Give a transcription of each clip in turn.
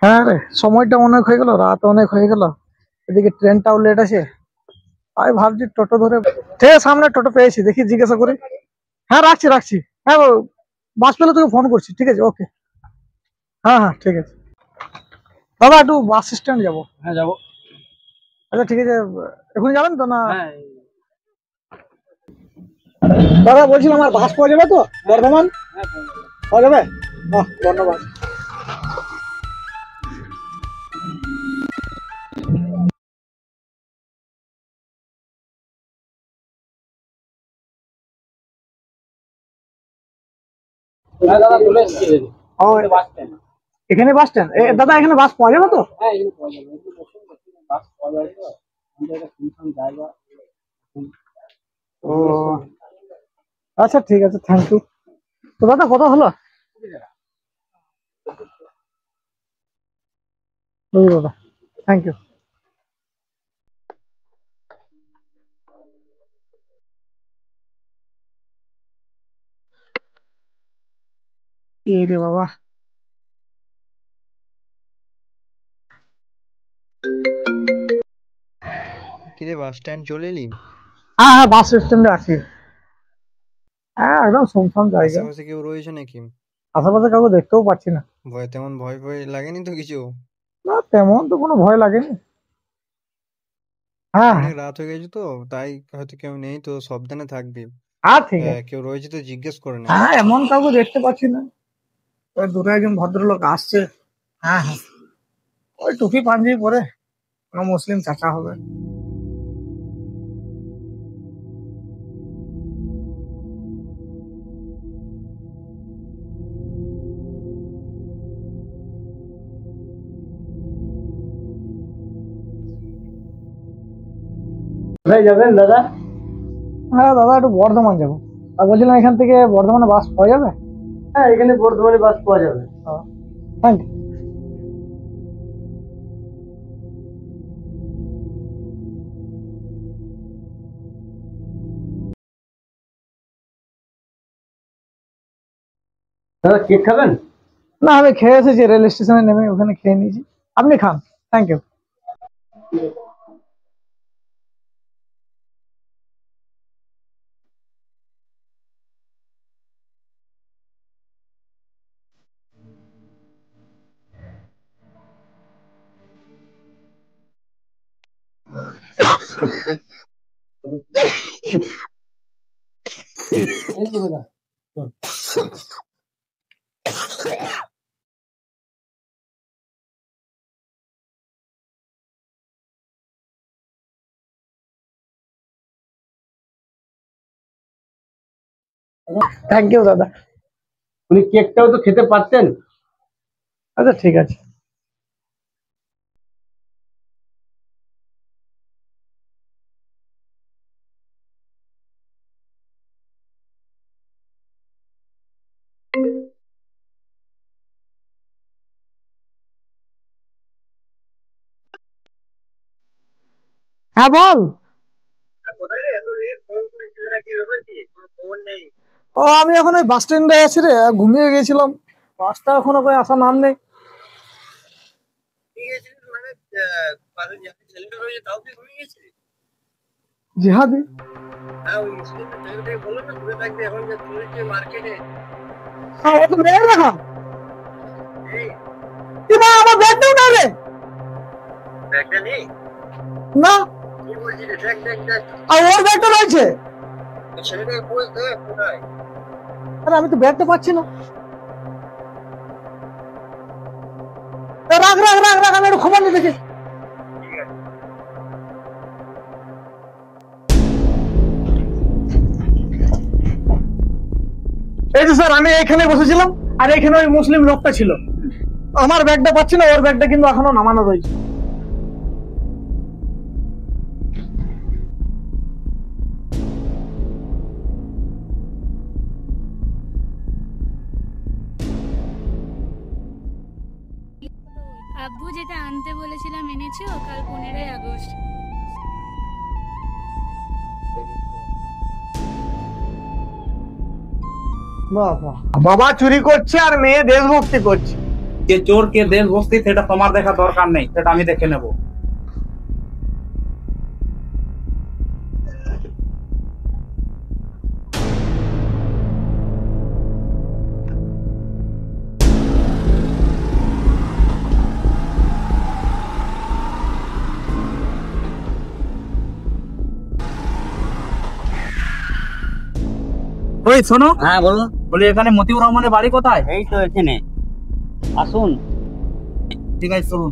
হ্যাঁ রে, সময়টা অনেক হয়ে গেল, রাত অনেক হয়ে গেল, এদিকে ট্রেনটাও লেট আছে। আমি ভাবছি টোটো ধরে, ঠিক আছে সামনে টোটো পেয়েছি, দেখি জিজ্ঞাসা করি। হ্যাঁ রাখছি রাখছি। হ্যাঁ বাস পেলে তোকে ফোন করছি, ঠিক আছে, ওকে। হ্যাঁ হ্যাঁ ঠিক আছে। দাদা একটু বাস স্ট্যান্ড যাবো। হ্যাঁ যাবো। আচ্ছা ঠিক আছে, এখন যাবেন তো না? হ্যাঁ দাদা বলছিলাম আমার বাস পাওয়া যাবে তো বর্ধমান? হ্যাঁ পাওয়া যাবে? বাহ ধন্যবাদ। দাদা চলে এসেছি। ও বাস স্ট্যান্ড। এখানে বাস স্ট্যান্ড, দাদা এখানে বাস পাওয়া যাবে তো? হ্যাঁ এখানে পাওয়া যাবে, একটু বসুন, বাস পাওয়া যাবে তো। আমাদের শুনশান জায়গা। ও আচ্ছা ঠিক আছে, থ্যাংক ইউ। তো দাদা কত হলো? ওই দাদা, থ্যাংক ইউ। এই রে বাবা। কিরে বাস স্ট্যান্ড চলে এলি? হ্যাঁ হ্যাঁ বাস স্ট্যান্ডে আছি। হ্যাঁ একদম শুনশান জায়গা। আশেপাশে কেউ রয়েছে নাকি? আশেপাশে কাউকে দেখতেও পাচ্ছি না। তেমন ভয় ভয় লাগেনি তো কিছু? না তেমন তো কোনো ভয় লাগেনি। হ্যাঁ হ্যাঁ। অনেক রাত হয়ে গেছে তো, তাই হয়তো কেউ নেই তো, সাবধানে থাকবি। ঠিক আছে। কেউ রয়েছে তো জিজ্ঞেস করে নে। হ্যাঁ এমন কাউকে দেখতে পাচ্ছি না। ওই দূরে একজন ভদ্রলোক আসছে। হ্যাঁ হ্যাঁ, ওই টুপি পাঞ্জাবি পরে, কোনো মুসলিম চাচা হবে। কোথায় যাবেন দাদা? হ্যাঁ দাদা একটু বর্ধমান যাবো। আর বলছিলাম এখান থেকে বর্ধমানে বাস পাওয়া যাবে? হ্যাঁ এখানে বর্ধমানে বাস পাওয়া যাবে। Thank you. দাদা কেক খাবেন? না আমি খেয়ে এসেছি, রেল স্টেশনে নেমে ওখানে খেয়ে নিয়েছি। আপনি খান, থ্যাংক ইউ। এই তো দাদা। থ্যাংক ইউ দাদা। উনি কেকটাও তো খেতে পারতেন। আচ্ছা ঠিক আছে। হ্যাঁ বল। ও আমি এখন ওই বাস স্ট্যান্ডে আছি রে, ঘুমিয়ে গেছিলাম। বাসটা এখনো কই আসার নাম নেই। জিহাদি? হ্যাঁ ও তো মেরে রাখা। কি মা আমার ব্যাগটাও না রে। না আর ওর ব্যাগটা রয়েছে। আরে আমি তো ব্যাগটা পাচ্ছি না। রাখ রাখ রাখ রাখ, আমি একটু খবর নিয়ে দেখি। এই যে স্যার আমি এখানে বসেছিলাম, আর এখানে ওই মুসলিম লোকটা ছিল। আমার ব্যাগটা পাচ্ছি না, ওর ব্যাগটা কিন্তু এখনো নামানো রয়েছে। আব্বু যেটা আনতে বলেছিলাম এনেছো? কাল 15ই আগস্ট। বাবা বাবা চুরি করছে আর মেয়ে দেশভক্তি করছে। যে চোর কে দেশভক্তি সেটা তোমার দেখা দরকার নেই, সেটা আমি দেখে নেব। ওই শোনো, হ্যাঁ বলুন। বলি এখানে মতিউর রহমানের বাড়ি কোথায়? এই তো এখানে, আসুন। ঠিক আছে চলুন।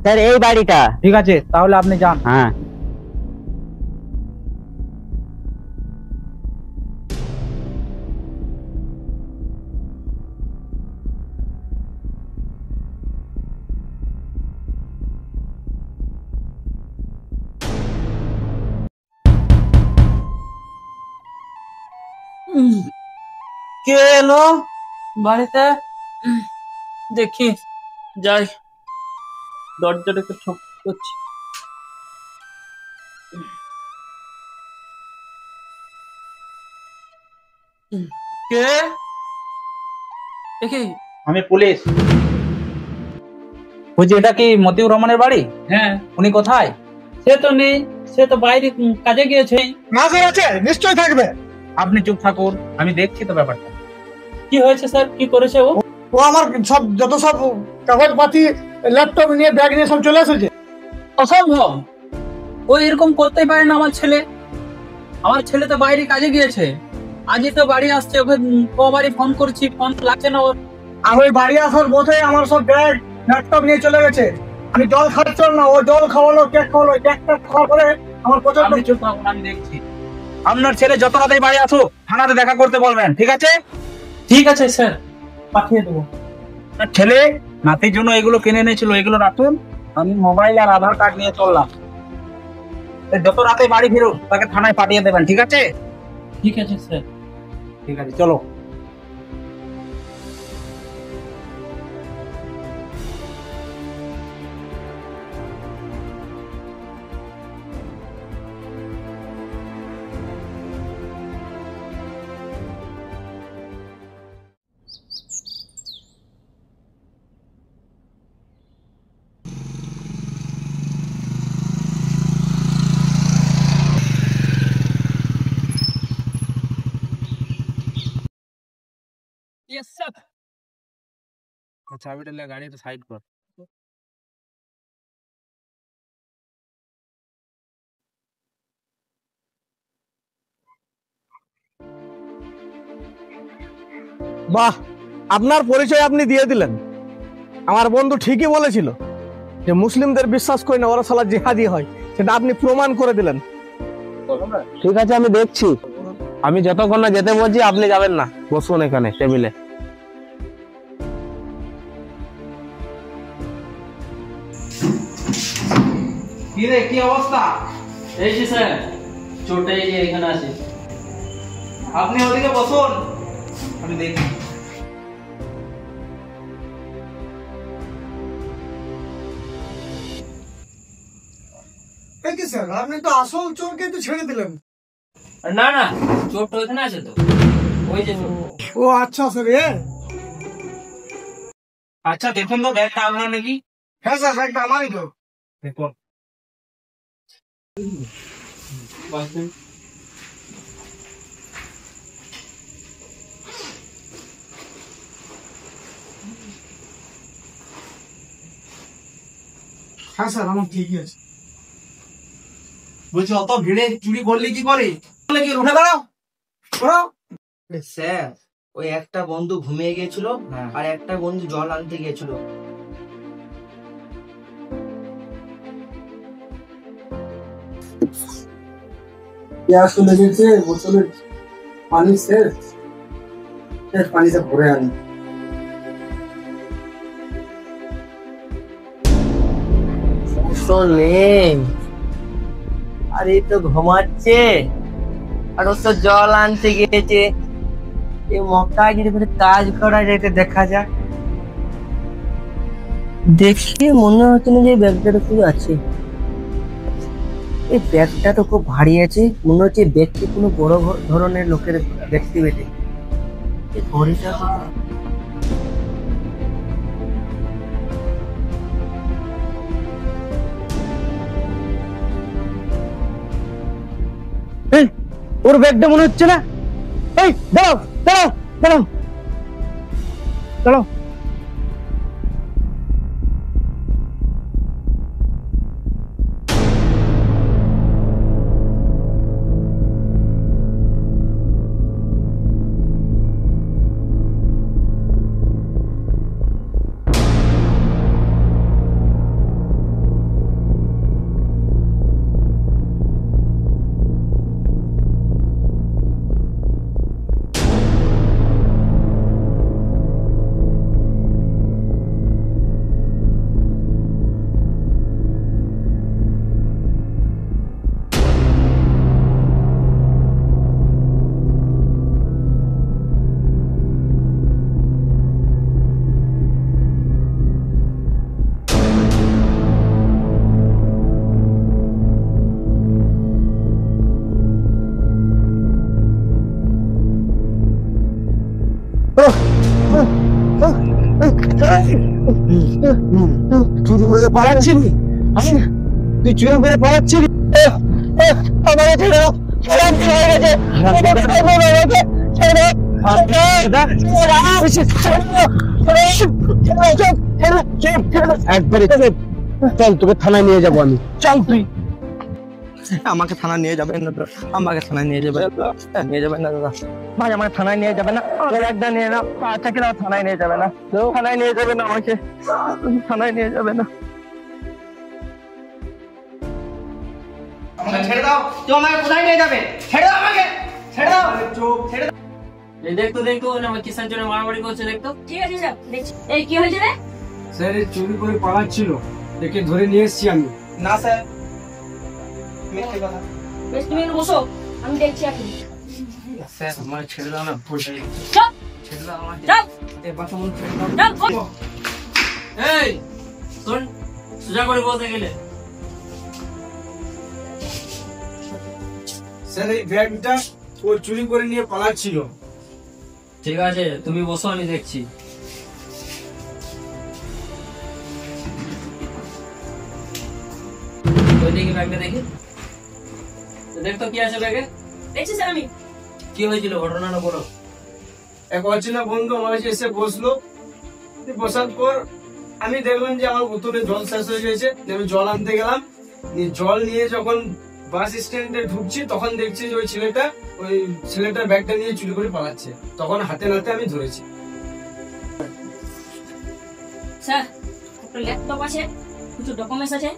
স্যার এই বাড়িটা। ঠিক আছে তাহলে আপনি যান। হ্যাঁ। কে এলো বাড়িতে? দেখি যাই, দরজাটাকে ঠক করছি। কে? দেখি আমি পুলিশ। বুঝি এটা কি মতিউর রহমানের বাড়ি? হ্যাঁ। উনি কোথায়? সে তো নেই, সে তো বাইরে কাজে গিয়েছে। না স্যার আছে, নিশ্চয়ই থাকবে। আপনি চুপ থাকুন, আমি দেখছি তো ব্যাপারটা। কি হয়েছে স্যার, কি করেছে ও? ও আমার সব যত সব কাগজপাতি, ল্যাপটপ নিয়ে ব্যাগ নিয়ে সব চলে এসেছে। অসম্ভব, ও এরকম করতেই পারে না। আমার ছেলে তো বাইরে কাজে গিয়েছে, আজই তো বাড়ি আসছে। ওকে কবারই ফোন করছি, ফোন লাগছে না ওর। আর ওই বাড়ি আসার পথে আমার সব ব্যাগ ল্যাপটপ নিয়ে চলে গেছে। আমি জল খাচ্ছিলাম না, ও জল খাওয়ালো, কেক খাওয়ালো, কেকটা খাওয়ার পরে আমার প্রচন্ড। আপনি চুপ থাকুন, আমি দেখছি। আপনার ছেলে যত তাড়াতাড়ি বাড়ি আসুক থানাতে দেখা করতে বলবেন, ঠিক আছে? ঠিক আছে স্যার, পাঠিয়ে দেবো। আপনার ছেলে নাতির জন্য এগুলো কিনে এনেছিল, এগুলো রাখুন। আমি মোবাইল আর আধার কার্ড নিয়ে চললাম। যত রাতে বাড়ি ফিরুক তাকে থানায় পাঠিয়ে দেবেন, ঠিক আছে? ঠিক আছে স্যার। ঠিক আছে চলো। চাবিটা লে, গাড়িটা সাইড কর। বাহ, আপনার পরিচয় আপনি দিয়ে দিলেন। আমার বন্ধু ঠিকই বলেছিল যে মুসলিমদের বিশ্বাস করি না, ওরা সালা জিহাদি হয়, সেটা আপনি প্রমাণ করে দিলেন। ঠিক আছে আমি দেখছি। আমি যতক্ষণ না যেতে বলছি আপনি যাবেন না, বসুন এখানে টেবিলে। কি রে, কি অবস্থা? এই যে স্যার, চোরটা এই যে এখানে আছে। আপনি ওদিকে বসুন, আমি দেখি। কি স্যার, আপনি তো আসল চোরকে তো ছেড়ে দিলেন। না না, চোরটা ওখানে আছে তো, ওই যে চোর। ও আচ্ছা স্যার। আচ্ছা দেখুন তো ব্যাগটা আপনার নাকি? হ্যাঁ স্যার, ব্যাগটা আমারই তো। দেখুন। হ্যাঁ স্যার, আমার ঠিকই আছে। বলছি অত ভিড়ে চুরি করলি কি করে? কি উঠে দাঁড়াও। স্যার, ওই একটা বন্ধু ঘুমিয়ে গিয়েছিল হ্যাঁ। আর একটা বন্ধু জল আনতে গিয়েছিল। গ্যাস লেগেছে, বোতলে পানি শেষ, পানিটা ভরে আনি। নেই, আর এই তো ঘুমাচ্ছে, আর ও তো জল আনতে গিয়েছে। এই মক্কায় যদি কোনো কাজ করা যেতে দেখা যাক। দেখি মনে হচ্ছে না যে ব্যাগটার কিছু আছে। এই ব্যাগটা তো খুব ভারী আছে, মনে হচ্ছে ব্যক্তি কোনো বড় ধরনের লোকের ব্যক্তি বেটে। এই ঘড়িটা তো ওর ব্যাগটা মনে হচ্ছে না। এই দাঁড়াও দাঁড়াও দাঁড়াও দাঁড়াও। চুরি করে পালাচ্ছিলি? তুই চুরি করে পালাচ্ছিলি? আমাকে ছেড়ে দাও, একবারে চল, তোকে থানায় নিয়ে যাবো আমি। চল তুই। আমাকে থানায় নিয়ে যাবেন না, আমাকে থানায় নিয়ে যাবেন নিয়ে যাবেন না দাদা ভাই, আমাকে থানায় নিয়ে যাবে না। একটা নিয়ে নাও, আচ্ছা কিনা থানায় নিয়ে যাবে না, থানায় নিয়ে যাবে না, আমাকে থানায় নিয়ে যাবে না। ছেড়ে দাও, তো আমাকে কোথায় নিয়ে যাবে? ছেড়ে দাও আমাকে, ছেড়ে দাও, ছেড়ে দাও। এই দেখতো দেখতো আমার কিষান জন্য মারামারি করছে দেখতো। ঠিক আছে স্যার, দেখছি। এই কি হয়েছে রে? স্যার এই চুরি করে পালাচ্ছিল, একে ধরে নিয়ে এসেছি আমি। না স্যার, মিথ্যে কথা। বেশ, তুমি এখানে বসো, আমি দেখছি এখন। স্যার আমাকে ছেড়ে দাও না, চল ছেড়ে দাও আমাকে। চল এই বাচ্চা মনে ছেড়ে দাও। চল বল। এই শোন, সোজা করে বলতে গেলে স্যার এই ব্যাগটা ও চুরি করে নিয়ে পালাচ্ছিল। ঠিক আছে, তুমি বসো, আমি দেখছি। ওই দেখি ব্যাগটা দেখি, দেখতো কি আছে ব্যাগে। দেখছি স্যার আমি। কি হয়েছিল ঘটনাটা বলো। এক অচেনা বন্ধু আমার কাছে এসে বসলো, বসার পর আমি দেখলাম যে আমার বোতলে জল শেষ হয়ে গেছে। আমি জল আনতে গেলাম, জল নিয়ে যখন বাস স্ট্যান্ডে ঢুকছি তখন দেখছি যে ওই ছেলেটার ব্যাগটা নিয়ে চুরি করে পালাচ্ছে। তখন হাতে নাতে আমি ধরেছি। স্যার, একটা ল্যাপটপ আছে, কিছু ডকুমেন্টস আছে,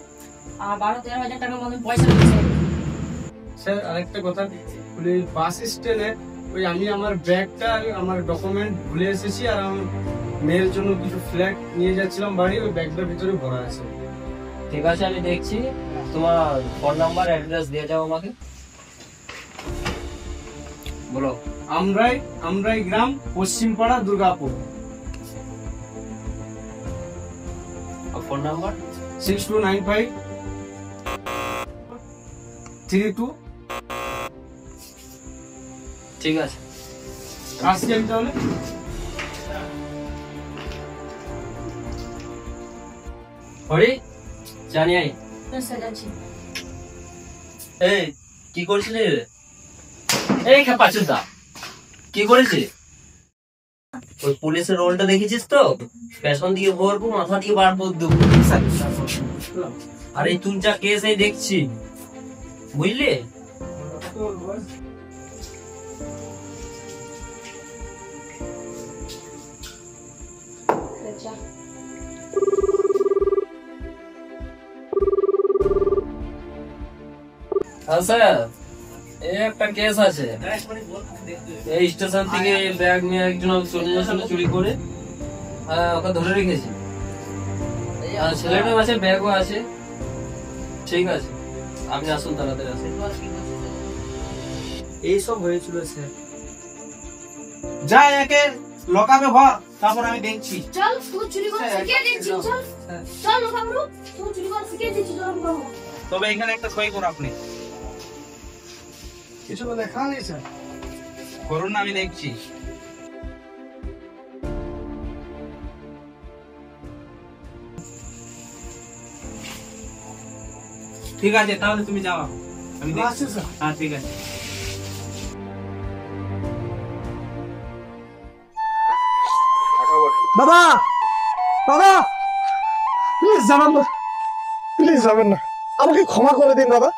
আর 12-13 হাজার টাকার মতো পয়সা রয়েছে। স্যার আরেকটা কথা, ওই বাস স্ট্যান্ডে আমি আমার ব্যাগটা আমার ডকুমেন্ট ভুলে এসেছি, আর আমার মেয়ের জন্য কিছু ফ্ল্যাগ নিয়ে যাচ্ছিলাম বাড়ি, ওই ব্যাগটার ভিতরে ভরা আছে। ঠিক আছে, আমি দেখছি। তোমার ফোন নাম্বার অ্যাড্রেস দিয়ে যাও আমাকে, বলো। আমরাই গ্রাম, পশ্চিমপাড়া, দুর্গাপুর। Phone number 629532। ঠিক আছে, আসছি আমি তাহলে। হরি জানি আই। স্যার যাচ্ছি। এই কি করছিলি রে? এই খেপাচুদা, কি করেছিস? ওই পুলিশের রোলটা দেখেছিস তো? পেছন দিয়ে ভরবো, মাথা দিয়ে বার করে দেবো। আর এই তুই যা কেস এই দেখছি, বুঝলি? স্যার, এই একটা কেস আছে। এই স্টেশন থেকে ব্যাগ নিয়ে একজন চলে যাচ্ছিল চুরি করে, ওকে ধরে রেখেছি। আর ছেলেটাও আছে, ব্যাগও আছে। ঠিক আছে, আপনি আসুন, তাড়াতাড়ি আসুন। এইসব হয়েছিল স্যার। যা একে লকাপে ভর, তারপর আমি দেখছি। চল, তুই চুরি করে শিখিয়ে দিচ্ছি। চল চল, লোকাবরু, তুই চুরি করে শিখিয়ে দিচ্ছি। চল, তবে এখানে একটা সই করুন আপনি। কিছু তো দেখা নেই স্যার। করুন না, আমি দেখছি। ঠিক আছে, তাহলে তুমি যাও, আমি দেখছি। আসছি স্যার। হ্যাঁ ঠিক আছে। দাদা দাদা প্লিজ যাবেন না, প্লিজ যাবেন না, আমাকে ক্ষমা করে দিন দাদা।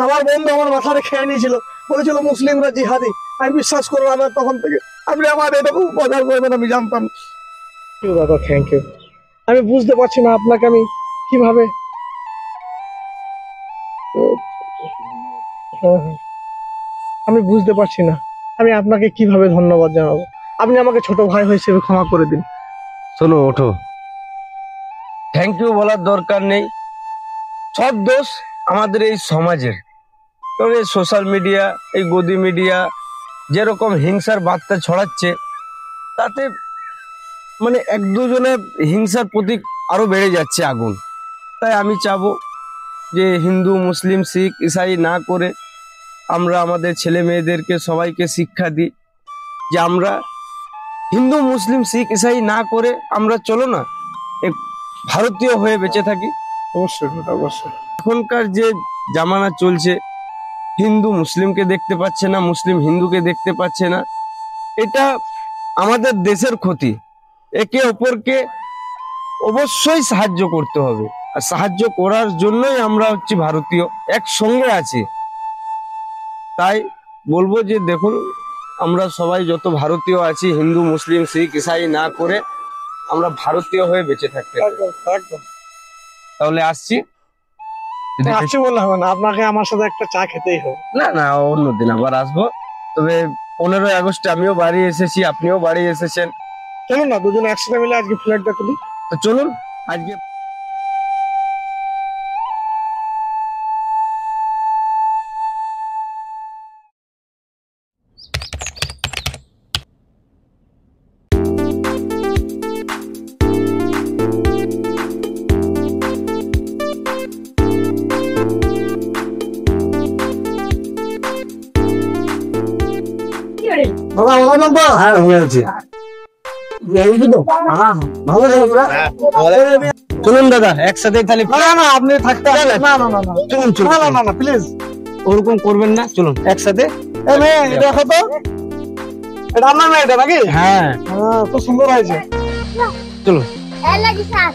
আমার বন্ধু আমার মাথাটা খেয়ে নিয়েছিল, বলেছিল মুসলিমরা জিহাদি। আমি বিশ্বাস করবো না তখন থেকে। আপনি আমার এরকম উপকার করবেন আমি জানতাম। দাদা থ্যাংক ইউ। আমি বুঝতে পারছি না আপনাকে আমি কিভাবে আমি বুঝতে পারছি না আমি আপনাকে কিভাবে ধন্যবাদ জানাবো। আপনি আমাকে ছোট ভাই হিসেবে ক্ষমা করে দিন। শোনো, ওঠো। থ্যাংক ইউ বলার দরকার নেই। সব দোষ আমাদের এই সমাজের। তবে সোশ্যাল মিডিয়া, এই গদি মিডিয়া যেরকম হিংসার বার্তা ছড়াচ্ছে, তাতে মানে এক দুজনের হিংসার প্রতীক আরো বেড়ে যাচ্ছে আগুন। তাই আমি চাবো যে হিন্দু, মুসলিম, শিখ, ইসাই না করে আমরা আমাদের ছেলে মেয়েদেরকে সবাইকে শিক্ষা দিই যে আমরা হিন্দু, মুসলিম, শিখ, ইসাই না করে আমরা চলো না এক ভারতীয় হয়ে বেঁচে থাকি। অবশ্যই অবশ্যই। এখনকার যে জামানা চলছে, হিন্দু মুসলিমকে দেখতে পাচ্ছে না, মুসলিম হিন্দুকে দেখতে পাচ্ছে না, এটা আমাদের দেশের ক্ষতি। একে অপরকে অবশ্যই সাহায্য করতে হবে, আর সাহায্য করার জন্যই আমরা হচ্ছে ভারতীয়, একসঙ্গে আছি। তাই বলবো যে দেখুন, আমরা সবাই যত ভারতীয় আছি, হিন্দু, মুসলিম, শিখ, ইসাই না করে আমরা ভারতীয় হয়ে বেঁচে থাকতে পারি। একদম। তাহলে আসছি। আসছি বললে হবে না, আপনাকে আমার সাথে একটা চা খেতেই হবে। না না, অন্যদিন আবার আসবো। তবে 15ই আগস্টে আমিও বাড়ি এসেছি, আপনিও বাড়ি এসেছেন। চলুন না দুজনে একসাথে মিলে আজকে ফ্ল্যাগটা তুলি। তো চলুন আজকে। দাদা ভালো আছেন তো? হ্যাঁ, আমি আছি। চলুন দাদা, একসাথে তাহলে। না না আপনি থাকতে হবে না। না না না না চলুন না না না না প্লিজ ওরকম করবেন না, চলুন একসাথে। এ মেয়ে দেখো তো, এটা আপনার মেয়েটা নাকি? হ্যাঁ হ্যাঁ খুব সুন্দর হয়েছে। চলুন। এ লাগি স্যার